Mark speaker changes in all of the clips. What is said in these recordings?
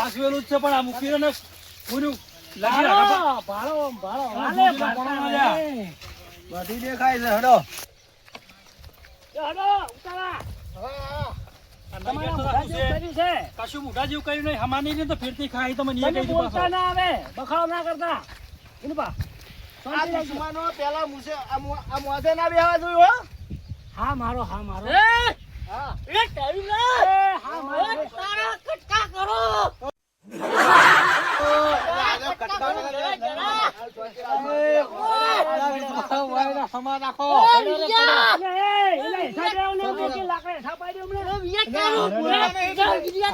Speaker 1: હાસવેલું જ છે પણ આ મૂકીને ને પૂરું લગી
Speaker 2: ભાળો
Speaker 3: બધી દેખાય છે હડો
Speaker 1: કશું મોઢા જેવું કર્યું નહીં હમાની ને તો ફેરતી ખાઈ તો મને એ કહી
Speaker 2: બોલતા ના આવે બખાડો ના કરતા એનું પા
Speaker 3: આ દુશ્મનો પેલા મુસે આ મોસે ના બેહવા જોયું હો
Speaker 2: હા મારો હા
Speaker 4: એ ટાઈમ ના
Speaker 2: હા મારો
Speaker 4: તારા કટકા કરો
Speaker 3: સમા નાખો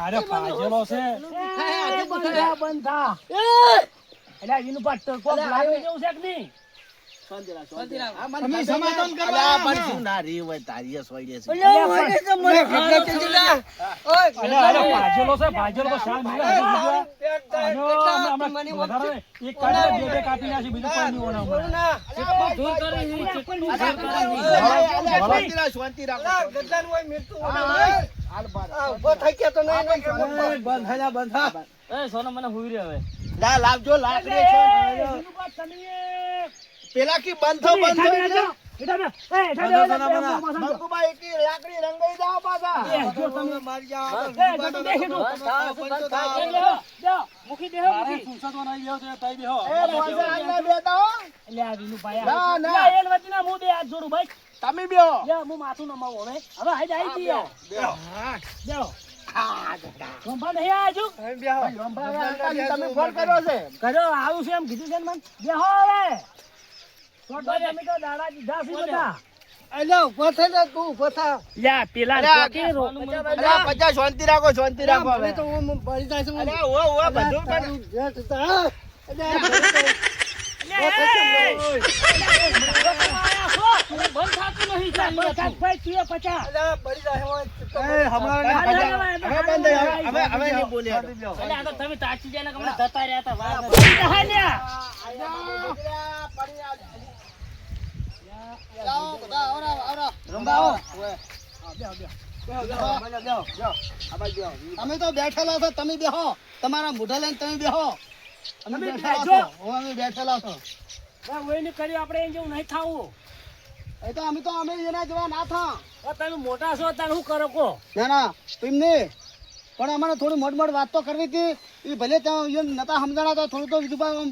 Speaker 1: અરે પાજેલો છે
Speaker 3: તમે સમાધાન કરવા પણ શું ના રી હોય તારી સોઈડે છે
Speaker 1: અરે પાજેલો છે પાજેલો તો શાલ મેલે એક કાઢી બે કાપી નાખી બીજું પાણી ઓના
Speaker 3: શાંતિ રાખો ગદલાન હોય મૃત્યુ ઉભો થઈ ગયા તો નહીં બંધ થયા બંધ
Speaker 2: એ સોના મને હુઈ રહ્યો હવે
Speaker 3: લા લાવજો લાકડી છે પેલા કી બંધ થો મંગુભાઈ કી લાકડી રંગાઈ જાવ પાછા મારી જાવ
Speaker 2: મુખી દેહો
Speaker 1: મારે સુસતો નહીં લેવો તો તઈ બેહો
Speaker 3: એ મોસે આગલા બેતા હો
Speaker 2: એટલે આ વિનુ ભાઈ
Speaker 3: ના, ના.
Speaker 2: લે એલ વતીના મો બે હાથ જોડું ભાઈ
Speaker 3: તમે બેહો
Speaker 2: લે હું માથું નમાવું હવે હવે હાઈ જાય છી
Speaker 3: બેહો
Speaker 2: દેવો રંભા નહીં આજો
Speaker 3: બેહો તમે ફોન કર્યો છે
Speaker 2: કર્યો આવું છે એમ કીધું છે ને મન બેહો હવે તો તમે તો દાડા દીધા છે બધા
Speaker 3: અલ્યા ઉભો થઈ જા તું ઉભો થા
Speaker 2: લ્યા પેલા
Speaker 3: અલ્યા,
Speaker 2: કોકી રો
Speaker 3: અલ્યા પચાસ શાંતિ રાખો હવે તો હું પડી જાય છું અલ્યા ઓ બધું પણ
Speaker 2: બંધ થાતું નહીં ચાલી ભાઈ તું 50
Speaker 3: અલ્યા પડી જાય એ હમારા હવે બંધ હવે નહીં બોલે
Speaker 2: એટલે આ તો તમે તાચી જાય ને કમણે જતા રહ્યા હતા વાર લ્યા
Speaker 3: તમે તો બેઠેલા છો તમે બેહો તમારા મોઢા લઈને તમે બેહો અમે
Speaker 2: તમે
Speaker 3: બેઠેલા
Speaker 2: બેઠો.
Speaker 3: છો અમે બેઠેલા છો
Speaker 2: ઓયને કરી આપણે એમ જેવું નહીં થાવું
Speaker 3: એ તો અમે એના જેવા ના થા
Speaker 2: તમે મોટા છો તાર શું કરો કો
Speaker 3: ના ના તેમને પણ અમારે થોડી મોટ મોટ વાત તો કરવી હતી એ ભલે ત્યાં એ નતા સમજાણા તો થોડું તો બીજું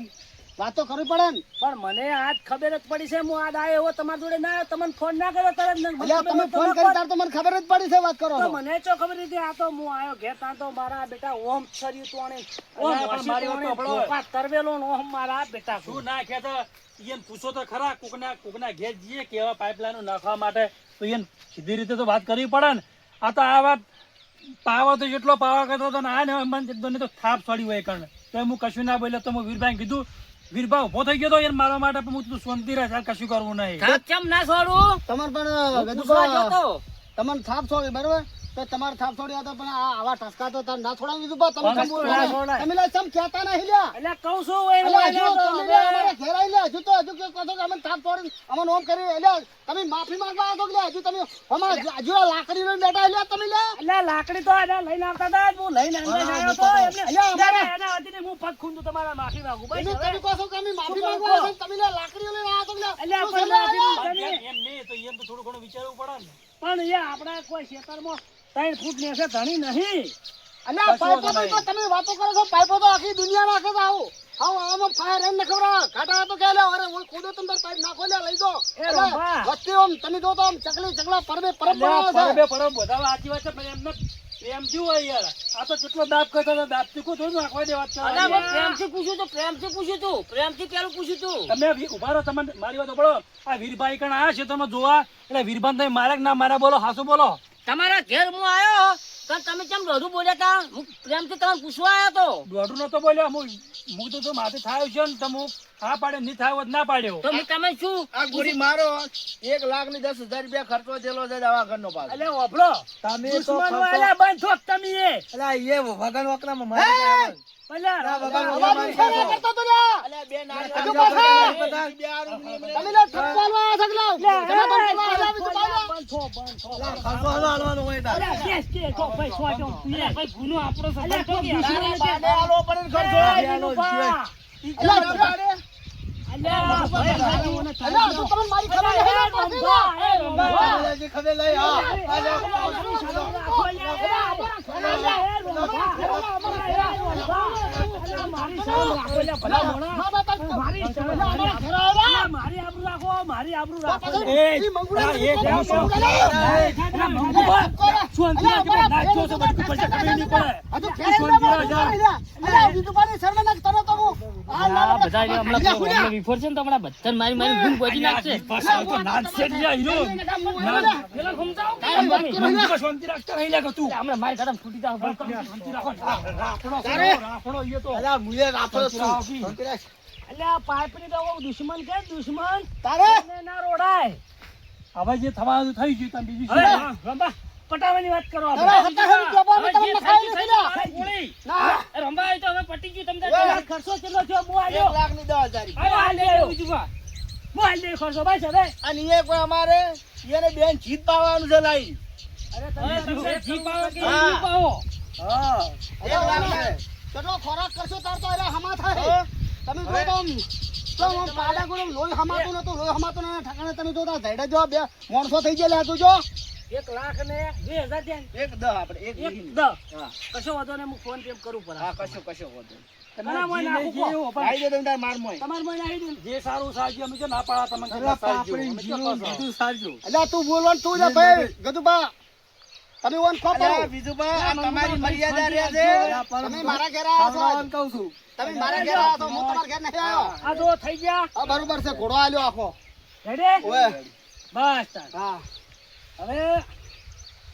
Speaker 3: વાત તો કરવી પડે ને
Speaker 2: પણ મને આજ ખબર જ પડી છે હું આજ આવ્યો એવો તમારા જોડે ના આવ્યો તમને ફોન ના કર્યો તરત મને
Speaker 3: અલ્યા
Speaker 2: ખબર
Speaker 3: તમે
Speaker 2: નહોતી,
Speaker 3: ફોન કરી તાર તો મને ખબર જ પડી છે વાત કરો
Speaker 2: તો
Speaker 3: છો.
Speaker 2: મને ચો ખબર હતી આ તો હું આવ્યો ઘેર તાં તો મારા બેટા ઓમ છર્યું તો અને ઓમ
Speaker 1: અલ્યા, પણ મારી વાત તો
Speaker 2: હસી તો
Speaker 1: સાંભળો.
Speaker 2: અને તરવેલો ને ઓમ મારા બેટા
Speaker 1: શું ના કહેતા ઈયન પૂછો તો ખરા કોકના ઘેર જઈએ કેવા પાઇપલાઈન નાખવા માટે તો ઈયન સીધી રીતે તો વાત કરવી પડે ને આ તો આ વાત પાવો તો જેટલો પાવા કરતો હતો ને આ ને મને તો થાપ છોડી હોય કારણ તો હું કશું ના બોલ્યો તો હું વીરભાઈ કીધું વીરભાઈ ઉભો થઈ ગયો તો યાર મારવા માટે પણ હું તું શાંતિ રહે ચાલ કશું કરવું નહીં
Speaker 2: કેમ ના છોડું
Speaker 3: તમારે પણ
Speaker 2: પૂછવા જતો.
Speaker 3: તમને થાપ છોડી બરોબર તો તમારે થાપ છોડી તો પણ આવા ટસકા તો તાર ના છોડાવી દીધું તમે
Speaker 2: પણ
Speaker 3: કેમ
Speaker 2: ના છોડાય.
Speaker 3: તમે લે ચમ કહેતા નહીં લ્યા
Speaker 2: એટલે કહું છું એ
Speaker 3: અલ્યા, હજુ
Speaker 2: તો
Speaker 3: તમે
Speaker 2: હવે-
Speaker 3: લે અમારે ઘેર આઈ લે હજુ કે કહો છો કે અમે થાપ છોડી અમને ઓમ કરી એટલે તમે માફી માંગવા આવો કે લે હજુ તમે અમારે હજુ આ લાકડી લઈને બેઠા લે તમે લે
Speaker 2: એટલે લાકડી તો એને લઈને આવતા હતા હું લઈને અંદર આવ્યો તો એમને
Speaker 3: અલ્યા, અમારે-
Speaker 2: એના વતીને હું પગ ખૂંદું તમારા માફી માંગુ બસ
Speaker 3: તમે
Speaker 2: હવે.
Speaker 3: તમે કહો છો કે અમે માફી
Speaker 2: શું
Speaker 3: માંગવા
Speaker 2: કહો?
Speaker 3: આવે તમે લે લાકડીઓ લઈને આવો તો લે
Speaker 2: અલ્યા,
Speaker 3: શું
Speaker 2: પણ
Speaker 3: સમજાય
Speaker 2: માફી
Speaker 3: લે?
Speaker 2: માંગો.
Speaker 1: એમ નહીં તો ઈયન તો થોડું ઘણું વિચારવું પડે ને
Speaker 2: પણ એ આપણા કોઈ ખેતરમાં 3 ફૂટ ને છે ધણી નહીં
Speaker 3: અલ્યા
Speaker 1: કશો
Speaker 3: પાઇપો
Speaker 1: વાંધો
Speaker 3: તો તમે વાતો કરો છો પાઇપો તો આખી દુનિયા નાખે છે આવું આમાં ફાયર એમ નખવરા ઘાટા તો કે લે અરે હું ખુદો તમને પાઇપ નાખો લે લઈ દો
Speaker 2: એ રંભા.
Speaker 3: વચ્ચે આમ તમે જો તો આમ ચકલી ચકલા પરબે પરબ
Speaker 1: અલ્યા,
Speaker 3: બનાવે છે
Speaker 1: પરબે બધા સાચી વાત છે પણ એમને પ્રેમ શું હોય યાર આ તો કેટલો દાબ કરતો હતો દાબ થી થોડું નાખવા દે વાત
Speaker 2: અલા, મેં
Speaker 1: કરવા
Speaker 2: પ્રેમથી પૂછ્યું તું પ્રેમથી પેલું પૂછ્યું તું
Speaker 1: તમે ઉભા રહો તમને મારી વાત સાંભળો આ વીરભાઈ કણ આયા છે તમે જોવા એટલે વીરભાઈ તમે મારે કે ના મારા બોલો હાસુ બોલો
Speaker 2: તમારા ઘેર હું આવ્યો તો તમે કેમ દોઢું બોલ્યા હતા હું પ્રેમથી તમને પૂછવા આવ્યો તો
Speaker 1: દોઢું નતો બોલ્યો હું તો માથે થાય છે ને તમે હા પાડે નહીં થાય હોત ના પાડ્યો
Speaker 2: તો તમે શું
Speaker 3: આ ગોળી મારો 1,10,000 રૂપિયા ખર્ચો થયેલો છે દવાખાનો પાસ
Speaker 2: એટલે ઓભળો
Speaker 3: તમે તો
Speaker 2: દુશ્મનો
Speaker 3: ખર્ચો-
Speaker 2: અલ્યા બંધ થોક તમે એ
Speaker 3: અલા એ વગન વકરામાં
Speaker 2: અલ્યા,
Speaker 3: વગન
Speaker 2: અવાજ
Speaker 3: વકરામાં
Speaker 2: ઉઠાડ્યા કરતો તો લ્યા.
Speaker 3: અલ્યા બે નાની
Speaker 2: હજુ
Speaker 3: હજુ
Speaker 2: પાછા.
Speaker 3: તમે લે ઠપકારવા આ સગલા
Speaker 2: અલ્યા,
Speaker 3: તમે
Speaker 2: અલ્યા,
Speaker 3: ઠપકારવા
Speaker 2: અલ્યા,
Speaker 3: આવી તો બાજુ.
Speaker 2: બંધ થો, બંધ થો.
Speaker 3: ખર્ચો હાલો હાલવાનો હોય તાર.
Speaker 2: અલ્યા, બેસ કે, થો. ભાઈ સો આટો તું યાર
Speaker 4: ભાઈ ગુનો આપણો
Speaker 2: અલ્યા,
Speaker 4: સંબંધ તો
Speaker 2: કોઈ
Speaker 4: કે
Speaker 2: દુશ્મન
Speaker 3: તારા
Speaker 2: નથી.
Speaker 3: બાને આલો પડે ને ખર્ચો.
Speaker 2: એ વિનુભા.
Speaker 3: અલ્યા, બાને.
Speaker 2: અલ્યા, ભાઈ,
Speaker 3: અલ્યા, તું તમને મારી ખબર
Speaker 2: અલ્યા,
Speaker 3: નહીં.
Speaker 2: એ રંભા, એ રંભા.
Speaker 3: અલ્યા, ખબર લઈ હા.
Speaker 2: મારી આબરૂ રાખો, મારી આબરૂ રાખો.
Speaker 1: એ,
Speaker 3: ઈ મંગુડા
Speaker 1: એ કેમ છો?
Speaker 2: ના, મંગુભા.
Speaker 1: શું અંતરા કે ભાઈ નાખ્યો છે બધું પડશે ખબર નહીં પડે
Speaker 3: આ તો
Speaker 1: તું
Speaker 3: ફેર
Speaker 1: સોન ગીરા જા.
Speaker 3: અલ્યા, વિધુબાની શરમે નાખ તને તો હું.
Speaker 4: આ બધા જે હમણાં હમણાં વિફોર છે ને તો હમણાં બધાને મારી મારી ગુણ ગોજી નાખશે.
Speaker 1: પાછા તો નાનસેટ લ્યા હીરો.
Speaker 4: પેલો સમજાવો કે
Speaker 3: તારી વાત કરો.
Speaker 1: મંગુબા શાંતિ રાખતા રહી લે કે તું.
Speaker 4: હમણાં મારી સાથે ફૂટી જાવ.
Speaker 1: શાંતિ રાખો. રાફડો
Speaker 3: તારે.
Speaker 1: રાફડો ઈ તો.
Speaker 3: અલ્યા, મુએ રાફડો છું.
Speaker 1: શાંતિ
Speaker 3: શાંતિ રાખ.
Speaker 2: અલ્યા, પાઇપની તો બહુ દુશ્મન કે દુશ્મન
Speaker 3: તારે
Speaker 2: એને ના રોડાય.
Speaker 1: હવે જે થવાનું થઈ ગયું તમે બીજું
Speaker 2: હવે
Speaker 1: શું?
Speaker 2: રંભા, પટાવાની વાત કરો
Speaker 3: તારે
Speaker 2: આપણે.
Speaker 3: હતા હે જોબા મે
Speaker 4: હવે
Speaker 3: તમને
Speaker 4: જે
Speaker 3: ખાઈ
Speaker 4: થઈ
Speaker 3: નથી
Speaker 4: ગયું થઈ ગયું.
Speaker 3: ના
Speaker 4: એ રંભા એ તો હવે પટી ગયું તમને
Speaker 3: ઓય.
Speaker 2: આ ખર્ચો કેટલો થયો? હું આલ્યો.
Speaker 3: 1 લાખ ની 10,000
Speaker 2: હવે આ લ્યો.
Speaker 4: બીજું
Speaker 2: હું આલી દઈ ખર્ચો બસ હવે.
Speaker 3: અને એ કોઈ અમારે એને બેન જીત પાવાનું છે લાઈ.
Speaker 2: અરે
Speaker 4: હવે
Speaker 2: તમે
Speaker 4: તમે જી પાવો કે
Speaker 3: હા.
Speaker 4: જી પાવો.
Speaker 3: હા 1 લાખ છે. કેટલો ખોરાક કરશો તાર તો એટલે હમા થાય. તમે જો તો આમ પાડા ગુનો લોહી હમાતું નતું, લોહી હમાતું ના ઠાકાણે તમે જોતા ઝેડા જો બે માણસો થઈ ગયેલા તું જો.
Speaker 2: 1 લાખ ને 2000 થયા ને?
Speaker 3: 1 10 આપણે 1
Speaker 2: એક
Speaker 3: વીઘી.
Speaker 2: દસ.
Speaker 3: હા
Speaker 2: કશો વાંધો નહીં, હું ફોન પે કરું પર.
Speaker 3: હા કશો વધુ.
Speaker 2: તમારા મોય નાખું
Speaker 1: જે
Speaker 2: કો.
Speaker 1: એવું પણ
Speaker 3: ભાઈ દે તમે તાર માર મોય.
Speaker 2: તમારા મોય નાખી દઉં.
Speaker 1: જે સારું સાચું અમે જો ના પાડા તમને કેટલા સાચું. અમે જો કહો છો.
Speaker 3: અલ્યા તું બોલવાનું તું રે ભાઈ ગદુબા. તમે ઓન ખો પડો. વિજુબા આ તમારી મર્યાદા રહે છે. તમે મારા ઘરે આયા છો કહું છું. તમે મારા ઘરે આયા છો, હું તમારા ઘરે નહીં આવ્યો.
Speaker 2: આ જો થઈ ગયા.
Speaker 3: આ બરોબર છે, ઘોડો આલ્યો આખો.
Speaker 2: રેડી?
Speaker 3: ઓય
Speaker 2: બસ તાર.
Speaker 3: હા
Speaker 2: હવે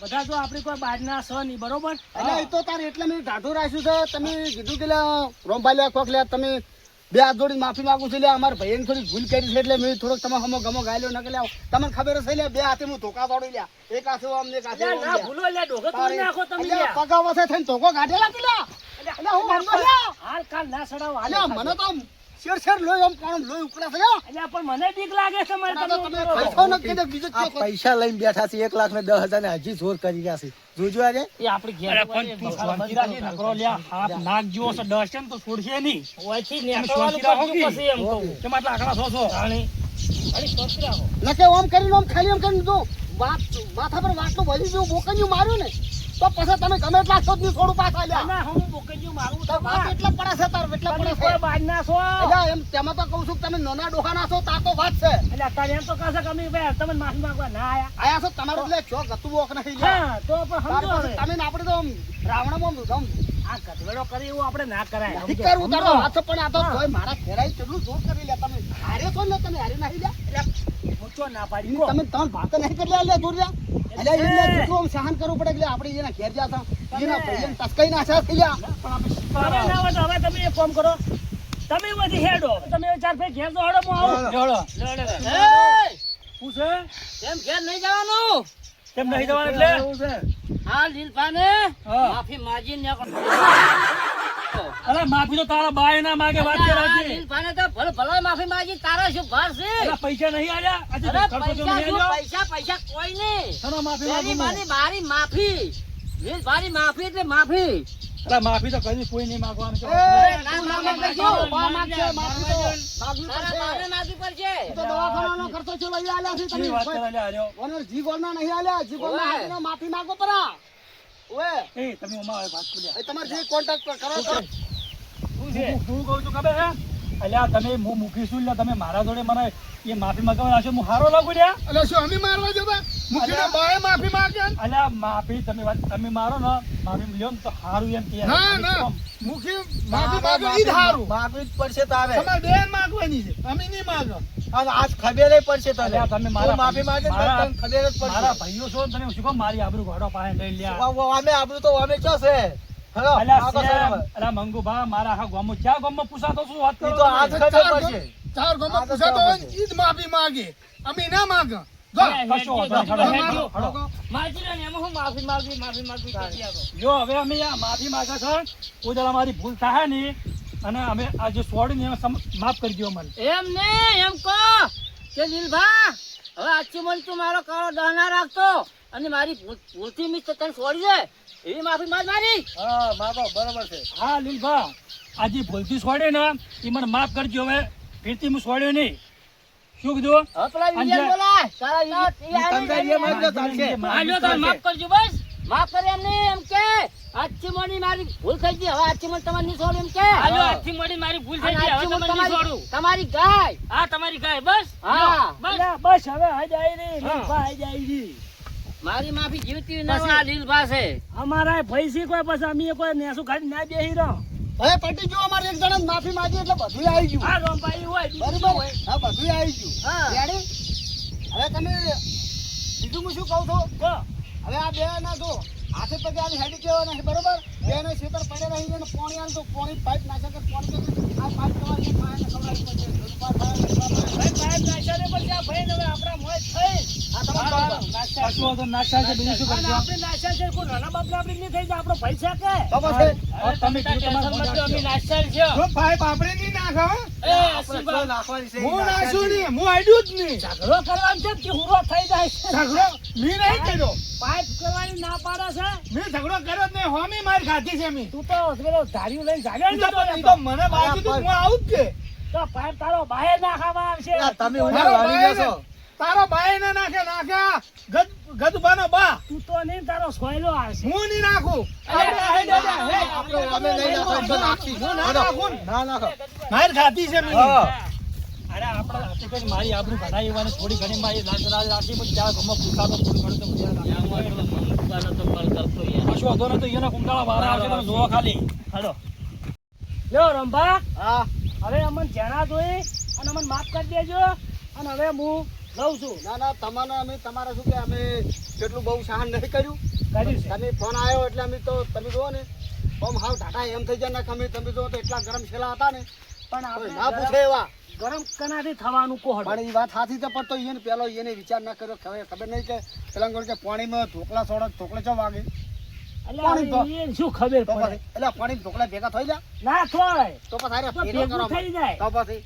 Speaker 2: બધા જો આપણી કોઈ બહારના છે નહીં, બરોબર?
Speaker 3: એટલે એ તો તાર એટલે મેં ઢાઢું રાખ્યું છે. તમે કીધું કે રોમભાઈ લે કોક લે તમે બે હાથ જોડીને માફી માંગુ છું. લે અમારા ભાઈને થોડી ભૂલ કરી છે એટલે મેં થોડોક તમે હમો ગમો ગાયલો ન કે લે તમને ખબર હશે લે બે હાથે હું ધોકા દોડી લ્યા. એક હાથે આમ ને એક હાથે
Speaker 2: અલ્યા,
Speaker 3: આમ
Speaker 2: ના
Speaker 3: લ્યા.
Speaker 2: ભૂલો લ્યા, ડોકે તોડી નાખો તમે
Speaker 3: અલ્યા,
Speaker 2: લ્યા.
Speaker 3: પગા વસે થઈને ધોકો કાઢેલા કે લ્યા. અલ્યા, હું વાંધો લ્યા.
Speaker 2: હાલ કાલ ના સડાવો, હાલ
Speaker 3: અલ્યા, મને તો આમ શેર લોહી આમ કોણ લોહી ઉકળે છે લ્યા.
Speaker 2: અલ્યા, પણ મને બીક લાગે છે મારે
Speaker 3: આ તો
Speaker 2: તમે
Speaker 3: તમે
Speaker 2: ઉતરો.
Speaker 3: પૈસા ન કીધું બીજું જ
Speaker 5: આ
Speaker 3: ચો-
Speaker 5: પૈસા લઈને બેઠા છે 1,10,000 ને હજી જોર કરી ગયા છે જોજો આજે
Speaker 4: એ આપણી ઘેર
Speaker 1: અરે પણ તું શાંતિ રાખી નકરો લ્યા. હાથ નાક જેવો છે, ડસશે ને તો છોડશે નહીં.
Speaker 4: ઓયથી
Speaker 1: તમે
Speaker 4: નીકળવાનું
Speaker 1: શાંતિ રાખો
Speaker 4: કરજો
Speaker 1: કે?
Speaker 4: પછી એમ કહું.
Speaker 1: કેમ આટલા આંકડા છો છો?
Speaker 4: જાણી. અરે શાંતિ રાખો.
Speaker 3: નકે ઓમ કરીને ઓમ ખાલી એમ કરીને જો માથા પર વાટલું ભરી જેવું બોકન્યું માર્યું ને તો પછી તમે ગમે એટલા છો જ નહીં છોડું પાછા લ્યા.
Speaker 2: ના, હું બોકજીયું મારું
Speaker 3: તો
Speaker 2: તો
Speaker 3: વાત એટલા પડે છે તાર એટલા પડે
Speaker 2: તમે
Speaker 3: છે.
Speaker 2: કોઈ બહારના છો.
Speaker 3: અલ્યા, એમ તેમાં તો કહું છું કે તમે નાના ડોહાના છો તાર તો વાત છે.
Speaker 2: અલ્યા, તારે એમ તો કહે છે કે અમે ભાઈ તમને માફી માંગવા ના આયા.
Speaker 3: આયા છો તમારું એટલે ચો ગતું બોક નહીં લ્યા.
Speaker 2: હા, તો પણ
Speaker 3: તાર
Speaker 2: સમજો
Speaker 3: પછી
Speaker 2: હવે.
Speaker 3: તમે ને આપણે તો આમ રાવણામાં આમ
Speaker 2: આ ગધેડો કરે એવું આપણે ના કરાય.
Speaker 3: નથી
Speaker 2: સમજો?
Speaker 3: કરવું તારો હાથ પણ આ તો તોય મારા ઘેરાઈ કેટલું જોર કરી લે તમે હારે છો ને તમે હારે નહીં લ્યા.
Speaker 2: ઊંચો ના પાડી
Speaker 3: ઈ
Speaker 2: કો.
Speaker 3: તમે ત્રણ ભાત નહીં કરી લે દૂર લ્યા. અલ્યા, એને કેટલું આમ સહન કરવું પડે એટલે આપણે એના ઘેર ગયા હતા એના ભાઈને ટસકાઈ નાખ્યા થઈ ગયા.
Speaker 2: તમે ના હોય તો હવે તમે એક કામ કરો, તમે બધી હેડો, તમે ચાર ભાઈ ઘેર તો હેડો, હું આવું.
Speaker 1: જોડો.
Speaker 4: એ,
Speaker 1: પૂછે?
Speaker 4: કેમ ઘેર નહીં જવાનું?
Speaker 1: કેમ નહીં જવાનું એટલે?
Speaker 4: હા, લીલભાને
Speaker 1: હા.
Speaker 4: માફી માંગી ને
Speaker 1: અરે માફી તો તારા બાય ના માગે વાત કરાવજે.
Speaker 4: લીલભાને તો ભલે માફી માંગી, તારા શું ભાર છે?
Speaker 1: અરે પૈસા નહીં આલ્યા? આજે
Speaker 4: અરે
Speaker 1: ખર્ચો તો
Speaker 4: પૈસા
Speaker 1: નહીં
Speaker 4: શું?
Speaker 1: આલ્યો?
Speaker 4: પૈસા કોઈ નહીં.
Speaker 1: શેનો માફી
Speaker 4: પેલી
Speaker 1: માંગુ હું?
Speaker 4: મારી માફી. લીલભાની માફી એટલે માફી.
Speaker 1: અરે માફી તો કદી કોઈ નહીં માંગવાનું છે.
Speaker 3: એ,
Speaker 4: ના,
Speaker 3: તું
Speaker 4: ના,
Speaker 3: ના
Speaker 4: ના,
Speaker 3: માંગજો.
Speaker 4: ના,
Speaker 3: બા
Speaker 4: ના,
Speaker 3: માંગશે,
Speaker 4: ના,
Speaker 3: માફી તો માંગવી
Speaker 4: તારા બાને
Speaker 3: પડશે.
Speaker 4: માફી પડશે.
Speaker 3: ઈ તો દવાખાનાનો ખર્ચો છે લઈ આલ્યા છે
Speaker 1: કેવી વાત
Speaker 3: તમે.
Speaker 1: કરે લ્યા આલ્યો?
Speaker 3: ઓનર જી ગોળના નહીં આલ્યા. જી ગોળના
Speaker 4: ઓવે.
Speaker 3: હાથીને માફી માંગો પરા. ઓએ,
Speaker 1: એ તમે ઉમા વાત કર્યા.
Speaker 3: એ તમારે જે કોન્ટેક્ટ કરો તો
Speaker 1: શું કહું છું ખબર હે? અલ્યા તમે હું મૂકીશું એટલે તમે મારા જોડે મને એ માફી માંગવા આવશો, હું હારો લાગુ લ્યા?
Speaker 5: એટલે શું અમે મારવા જતા મુખીના બાએ માફી માંગે
Speaker 1: અલ્યા માફી તમે મારો ને માફી લ્યો ને તો હારું એમ કહે.
Speaker 5: ના, ના. મુખી માફી માંગે ઈ જ હારું
Speaker 3: માફી જ પડશે તારે.
Speaker 5: તમારે બેન માંગવાની છે અમે નહીં માંગો
Speaker 3: આજ ખબર પડશે તને.
Speaker 1: અલ્યા તમે મારા
Speaker 3: માફી માંગે ને
Speaker 1: મારા-
Speaker 3: તને ખબર જ
Speaker 1: મારા
Speaker 3: પડશે.
Speaker 1: ભાઈઓ છો ને તમે શું કામ મારી આબરૂ ઘોડો પાસે લઈ લ્યા?
Speaker 3: અમે આબરૂ તો અમે ક્યાં છે? હેલો,
Speaker 1: અલ્યા
Speaker 3: આગળ
Speaker 1: સેમ,
Speaker 3: સાહેબ.
Speaker 1: અલ્યા મંગુભા મારા આખા ગામમાં ક્યાં ગામમાં પૂછાતો શું વાત કરો
Speaker 3: ઈ તો આજ
Speaker 1: તમે?
Speaker 3: ખબર પડશે.
Speaker 5: ચાર ગોમાં પૂછાતો હોય ને ઈ જ માફી માંગે અમે ના માંગે જો
Speaker 1: કશો વાંધો નહીં, હળો, હળો, હળો.
Speaker 4: માજી ને એમાં હું માફી માંગવી કરી આપો.
Speaker 1: જો હવે અમે આ માફી માંગે છે કોઈ દાડા અમારી ભૂલ થાય ને અને અમે આ જે છોડીને એને માફ કરી દો મને.
Speaker 4: એમ ને એમ કહો કે લીલભા હવે આજથી મને તું મારો કાળો દહના રાખતો અને મારી ભૂલથી મિસ તને છોડી દે એવી માફી મારી
Speaker 3: હા માગો બરોબર છે
Speaker 1: હા લીલભા આજે ભૂલથી છોડ્યો ને એ મને માફ કરજો હવે ફીરથી હું છોડ્યો નહીં શું કીધું
Speaker 4: હવે પેલા
Speaker 1: વિજય
Speaker 4: બોલાય તારા
Speaker 3: સમજાવીએ માગજો ચાલશે
Speaker 4: આજો તાર માફ કરજો બસ માફ કરી એમને એમ કે આજથી મોડી મારી ભૂલ થઈ ગઈ હવે આજથી મોડી તમારે નહીં છોડું એમ કે આજો આજથી મોડી મારી ભૂલ થઈ ગઈ હવે તમારે નહીં છોડું તમારી ગાય હા તમારી ગાય બસ હા બસ
Speaker 2: બસ હવે હાજ આવી રહી લીલભા હાજ આવી રહી
Speaker 4: મારી માફી જીવતી ના આ લીલભા છે
Speaker 2: અમારા ભાઈ છે કોઈ પછી અમે કોઈ નેસું ખાલી ના બેહી રહો
Speaker 3: હવે પટી ગયો અમારે એક જણા માફી માંગી એટલે બધું આવી ગયું
Speaker 2: આ રોમભાઈ હોય
Speaker 3: બરોબર હા બધું આવી ગયું
Speaker 4: હા
Speaker 3: રેડી હવે તમે બીજું હું શું કહું છું હવે આ બે ના જો હાથે પગે આની હેડી કેવા નહીં બરોબર બે ને ખેતર પડે રહી ને પાણી આલ તો પાણી પાઇપ નાખે કે પાણી આ પાઇપ તમારી પાણી ખવડાવી પડે
Speaker 2: ભાઈ સાહેબ નાખ્યા ને પછી આ ભાઈ ને હવે આપણા મોજ થઈ
Speaker 3: આ તમારો
Speaker 1: કશું વાંધો નાશા છે બીજું શું
Speaker 2: અને
Speaker 1: કરશો
Speaker 2: આપણે નાખ્યા છે કોઈ નાના બાપલા આપણે નહીં થઈ જાય આપણો પૈસા કે
Speaker 3: તો પછી
Speaker 1: હવે તમે કીધું તમારે મજા
Speaker 4: અમે
Speaker 1: આવશે.
Speaker 4: નાસ્તા છે
Speaker 5: જો પાઇપ આપણે નહીં નાખો હો.
Speaker 4: એ
Speaker 3: આપણે જો નાખવાની છે
Speaker 5: હું નાખશું નહીં હું આડ્યું જ નહીં
Speaker 2: ઝઘડો કરવાનો છે કે હુરો થઈ જાય છે
Speaker 5: ઝઘડો મેં નહીં કર્યો
Speaker 2: પાઇપ કરવાની ના પાડે છે
Speaker 5: મેં ઝઘડો કર્યો જ નહીં હોમી માર ખાધી છે મેં
Speaker 2: તું તો પેલો ધાર્યું લઈને જાગ્યા
Speaker 5: ઈ
Speaker 2: નતો
Speaker 5: તો- ઈ તો મને બાકી તો હું આવું જ કે
Speaker 2: તો પાઇપ તારો બહાર નાખવામાં આવશે
Speaker 3: તમે
Speaker 5: તારો બાય ને- તારો બાય ને નાખ્યા ગદબાનો બા
Speaker 2: તું તો નહીં તારો સોયલો આવશે
Speaker 5: હું નહીં નાખું
Speaker 3: આપણે અમે લઈ નાખો તો નાખી
Speaker 5: હું ના નાખું ને.
Speaker 3: ના નાખો
Speaker 5: માર ખાધી છે મેં
Speaker 1: અરે આપણે હાથે કરીને મારી આબરૂ કઢાઈ એવાની થોડી ઘણી મારી લાજ રાખી પણ ત્યાં ગમો પૂછાતો થોડું ઘણું તો કશું વાંધો નહીં તો એના કુંડાળા બહાર આવશે તમે જોવો ખાલી હાલો
Speaker 2: લ્યો રંભા
Speaker 3: હા
Speaker 2: હવે અમને જણા જોઈ અને અમને માફ કરી દેજો અને હવે હું લઉં છું
Speaker 3: ના ના તમારે અમે તમારે શું કે અમે કેટલું બહુ સહન નહીં કર્યું
Speaker 2: કર્યું છે
Speaker 3: તમે ફોન આવ્યો એટલે અમે તો તમે જુઓ ને બમ હાવ ટાટા એમ થઈ જાય ને કે અમે તમે જુઓ તો એટલા ગરમ છેલ્લા હતા ને
Speaker 2: પણ
Speaker 3: હવે
Speaker 2: આપણે
Speaker 3: ના પૂછે એવા
Speaker 2: ગરમ કનાથી થવાનું કોહડ
Speaker 3: પણ એ વાત સાચી છે પણ તો એને પેલો એને વિચાર ના કર્યો ખબર નહીં કે પેલા ગોળ કે પાણીમાં ઢોકળા સોડા ઢોકળે ચો વાગે
Speaker 2: એટલે
Speaker 3: પાણી તો-
Speaker 2: હવે એને શું ખબર
Speaker 3: તો
Speaker 2: પડે
Speaker 3: પછી એટલે પાણી ઢોકળા ભેગા થઈ જાય
Speaker 2: ના થોય
Speaker 3: તો પછી અરે
Speaker 2: તો
Speaker 3: ભેગો
Speaker 2: ભેગું
Speaker 3: કરો
Speaker 2: થઈ જાય
Speaker 3: તો પછી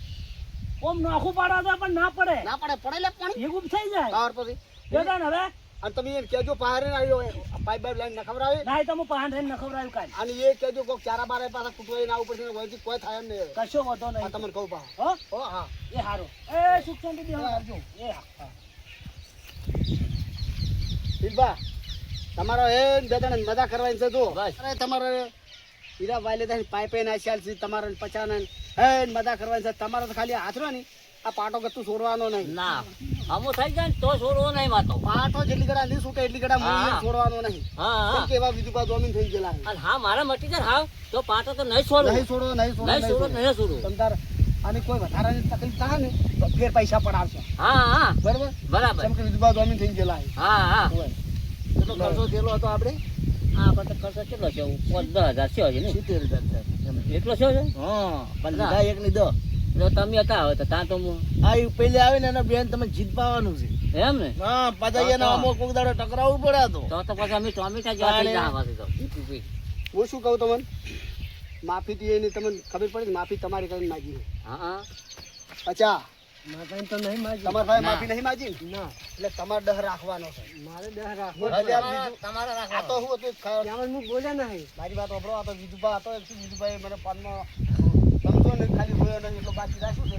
Speaker 2: ઓમ નાખું પાડા તો પણ ના પડે
Speaker 3: ના પડે પડે પાણી
Speaker 2: ભેગું થઈ જાય
Speaker 3: તાર પછી
Speaker 2: જોતા ને હવે
Speaker 3: અને તમે એને કહેજો પહારે આવ્યો પાઇપ બાઇપ લાઈન ન ખબર આવે
Speaker 2: ના તો હું પાંચ રહીને નખવરાયું કાલ
Speaker 3: અને એ કહેજો કોક ચારા બારા પાછા કૂટવાઈને આવવું પડશે વહીથી કોઈ થાય એમ નહીં
Speaker 2: કશો વાંધો
Speaker 3: આ
Speaker 2: નહીં
Speaker 3: તમને કહું પા
Speaker 2: હો
Speaker 3: ઓ હા
Speaker 2: એ હારું એ સુખ શાંતિ બેહો આવજો એ હા
Speaker 3: દિલબા તમારો એ બે જણા મજા કરવાની છે જો અરે તમારે હીરા વાલે દે પાઇપે નાખ્યા છે તમારે પચાને હે મજા કરવાની છે તમારે તો ખાલી હાથ રહ્યો ને આ પાટો ગતું છોડવાનો નહીં
Speaker 4: ના અમો થઈ જાય ને તો છોડવો નહીં માતો
Speaker 3: પાટો જેટલી ગડા નહીં છૂટે એટલી ગડા મૂળ
Speaker 4: હા.
Speaker 3: છોડવાનો નહીં
Speaker 4: હા
Speaker 3: કેમ
Speaker 4: હા
Speaker 3: કે એવા બીજું બાજુ જમીન થઈ ગયેલા છે.
Speaker 4: અને હા મારા મટી જાય હા તો પાટો તો નહીં છોડવું
Speaker 3: નહીં છોડો નહીં છોડો
Speaker 4: નહીં છોડવું નહીં છોડવું
Speaker 3: તમતાર અને કોઈ વધારાની તકલીફ થાય ને તો ફેર પૈસા પડાવશે
Speaker 4: હા હા
Speaker 3: બરાબર
Speaker 4: બરાબર
Speaker 3: કેમ કે બીજું બાજુ જમીન થઈ ગયેલા છે.
Speaker 4: હા હા
Speaker 3: હોય. કેટલો ખર્ચો થયેલો હતો આપણે
Speaker 4: આ બધો ખર્ચો કેટલો છે 10,000 છે હજી ને
Speaker 3: 70,000
Speaker 4: એટલો છે હજી?
Speaker 3: હા
Speaker 4: પણ લીધા
Speaker 3: એક ની દો
Speaker 4: જો તમે હતા હવે તો ત્યાં તો હું
Speaker 3: આ પેલે આવે ને એના બેન તમે જીત પાવાનું છે
Speaker 4: એમ ને
Speaker 3: હા પાછા એના
Speaker 4: હા.
Speaker 3: અમુક કોક દાડો ટકરાવવું પડે
Speaker 4: તો પછી અમે ટોમેટા જેવા થઈ જાય આમાંથી તો
Speaker 3: હું શું કહું તમને માફી થી એની તમને ખબર પડે ને માફી તમારી કરીને માગી છે.
Speaker 4: હા હા
Speaker 3: અચ્છા
Speaker 2: તો નહીં માજી
Speaker 3: તમારા ભાઈ
Speaker 4: ના.
Speaker 3: માફી નહીં માગી ને?
Speaker 2: ના
Speaker 3: એટલે તમારે ડહ રાખવાનો છે
Speaker 2: મારે દહ રાખો
Speaker 3: હવે આ બીજું-
Speaker 4: તમારે
Speaker 3: આ તો શું હતું
Speaker 2: ત્યાં હું બોલ્યા નહીં
Speaker 3: મારી વાત સાંભળો આ તો વિજુભા હતો શું વિજુભાઈ મને ફોનમાં સમજો ને ખાલી બોલ્યો નહીં એટલો બાકી રાખ્યું છે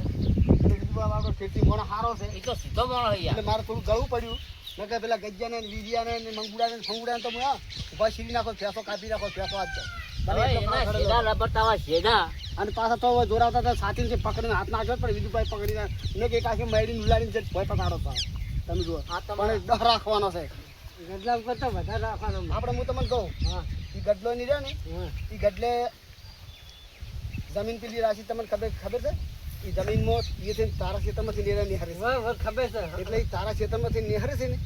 Speaker 3: એટલે વિજુભા આપણો ખેતી મોણો સારો છે
Speaker 4: એ તો સીધો માણસ છે યાર
Speaker 3: એટલે મારે થોડું ગળવું પડ્યું નકર પેલા ગજ્જાને ને વીડિયાને ને મંગુડાને ને ફંગુડાને તો હું હા ઉભા શીરી નાખો ફેંસો કાપી નાખો ફેંસો આજ
Speaker 4: હવે એના સીધા લબડતા સીધા
Speaker 3: અને પાછા તો જોરાવતા હતા સાથી પકડીને હાથ નાખ્યો પણ વિજુભાઈ પકડીને ને કે કાંઈ મેળીને ઉલાડીને છે ભય પતાડો તો તમે જુઓ
Speaker 4: આ તો
Speaker 3: પણ ડર રાખવાનો છે
Speaker 2: ગદલા કરતા વધારે રાખવાનો
Speaker 3: આપણે હું તમને કહું
Speaker 2: હા
Speaker 3: એ ગડલો ની રહે ને
Speaker 2: હા
Speaker 3: એ ગડલે જમીન પેલી રાશિ તમને ખબર છે એ જમીનમાં એ છે ને તારા ખેતરમાંથી નેરા નિહારે છે
Speaker 2: વાહ, વાહ, ખબર છે
Speaker 3: એટલે એ તારા ખેતરમાંથી નિહારે છે ને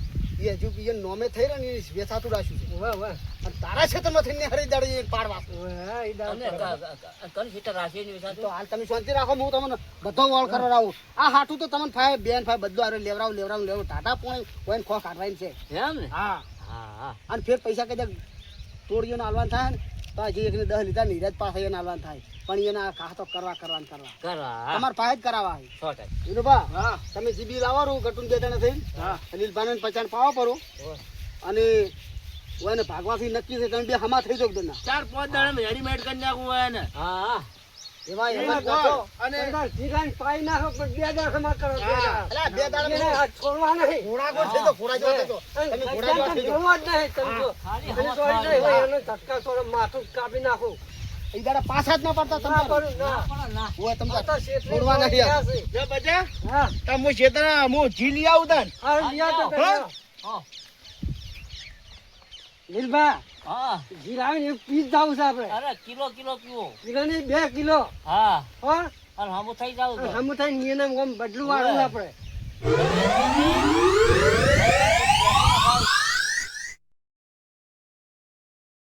Speaker 3: એ હજુ એ નોમે થઈ રહ્યો ને એ વેચાતું રાખ્યું છે
Speaker 2: વાહ વાહ
Speaker 3: અને તારા ખેતરમાંથી નિહારે દાડે એ પાડવા
Speaker 2: હા એ દાવ
Speaker 4: અને કન સીટર રાશિની વિશે
Speaker 3: તો હાલ તમે શાંતિ રાખો હું તમને બધો વાળ કરવા આવું આ હાટું તો તમને ભાઈ બેન ભાઈ બધું આરે લેવરાવું ટાટા પોણે કોઈને ખો કાઢવાની છે
Speaker 4: એમ ને
Speaker 3: હા
Speaker 4: હા હા
Speaker 3: અને ફેર પૈસા કદાચ તોડીઓને હાલવાન થાય ને તો હજી એકને 10 લીધા નીરજ પાસે એને હાલવાન થાય પણ એના કાહ તો કરવા
Speaker 4: કરવા
Speaker 3: તમારે પાસે જ કરાવવા હોય.
Speaker 4: 100%.
Speaker 3: એનું બા હા તમે જીબી લાવવાનું ગટુન બે જણા થઈ
Speaker 2: હા
Speaker 3: અનિલભાઈને 50 પાવા પડો અને હું એને ભાગવાથી નક્કી છે તમે બે હમા થઈ જાવ દોના
Speaker 4: 4-5 દાડા રેડીમેડ કરી નાખું હોય ને
Speaker 2: હા
Speaker 3: એવા
Speaker 5: એને
Speaker 3: એવા
Speaker 5: બોલ.
Speaker 3: કરશો.
Speaker 5: અને
Speaker 2: જીરાને પાઈ નાખો પણ 2 દાડા ખમા કરો 2 દાડા
Speaker 3: અલા, 2 દાડા
Speaker 2: એને આ છોડવા નહીં
Speaker 3: ઘોડા ગોળ થઈ જાઓ, ઘોડા જેવા થઈ જાઓ. તમે ઘોડા જેવા થઈ જાઓ.
Speaker 2: જોવા જ નહીં તમે જો.
Speaker 4: ખાલી
Speaker 2: એને
Speaker 4: હવા
Speaker 2: સોય
Speaker 4: ખાવા
Speaker 2: નહીં હોય, એનો ધક્કા છોડો માથું કાપી નાખું
Speaker 3: એ દાડા પાછા જ ના પડતા
Speaker 2: ના
Speaker 3: તમારે.
Speaker 2: કરું ના
Speaker 4: પણ ના
Speaker 3: ઓય તમે
Speaker 2: આ તો શેઠની
Speaker 3: છોડવા
Speaker 2: જોડે
Speaker 3: નથી
Speaker 2: ગયા
Speaker 3: આ.
Speaker 2: છે.
Speaker 5: જો બચા
Speaker 2: હા
Speaker 5: તમ હું શેતરા હું જી આવું તાન
Speaker 2: હા લિયા તો
Speaker 5: હા?
Speaker 4: હા
Speaker 2: નીલભા
Speaker 4: હા
Speaker 2: જીર આવીને એક પીસ જાવું છે આપણે
Speaker 4: અરે કિલો પીવો
Speaker 2: જીરાની 2 કિલો
Speaker 4: હા
Speaker 2: હો
Speaker 4: અને હમું થઈ જાવ તો
Speaker 2: હમ થાય નિયમ આમ બદલું વાળું આપણે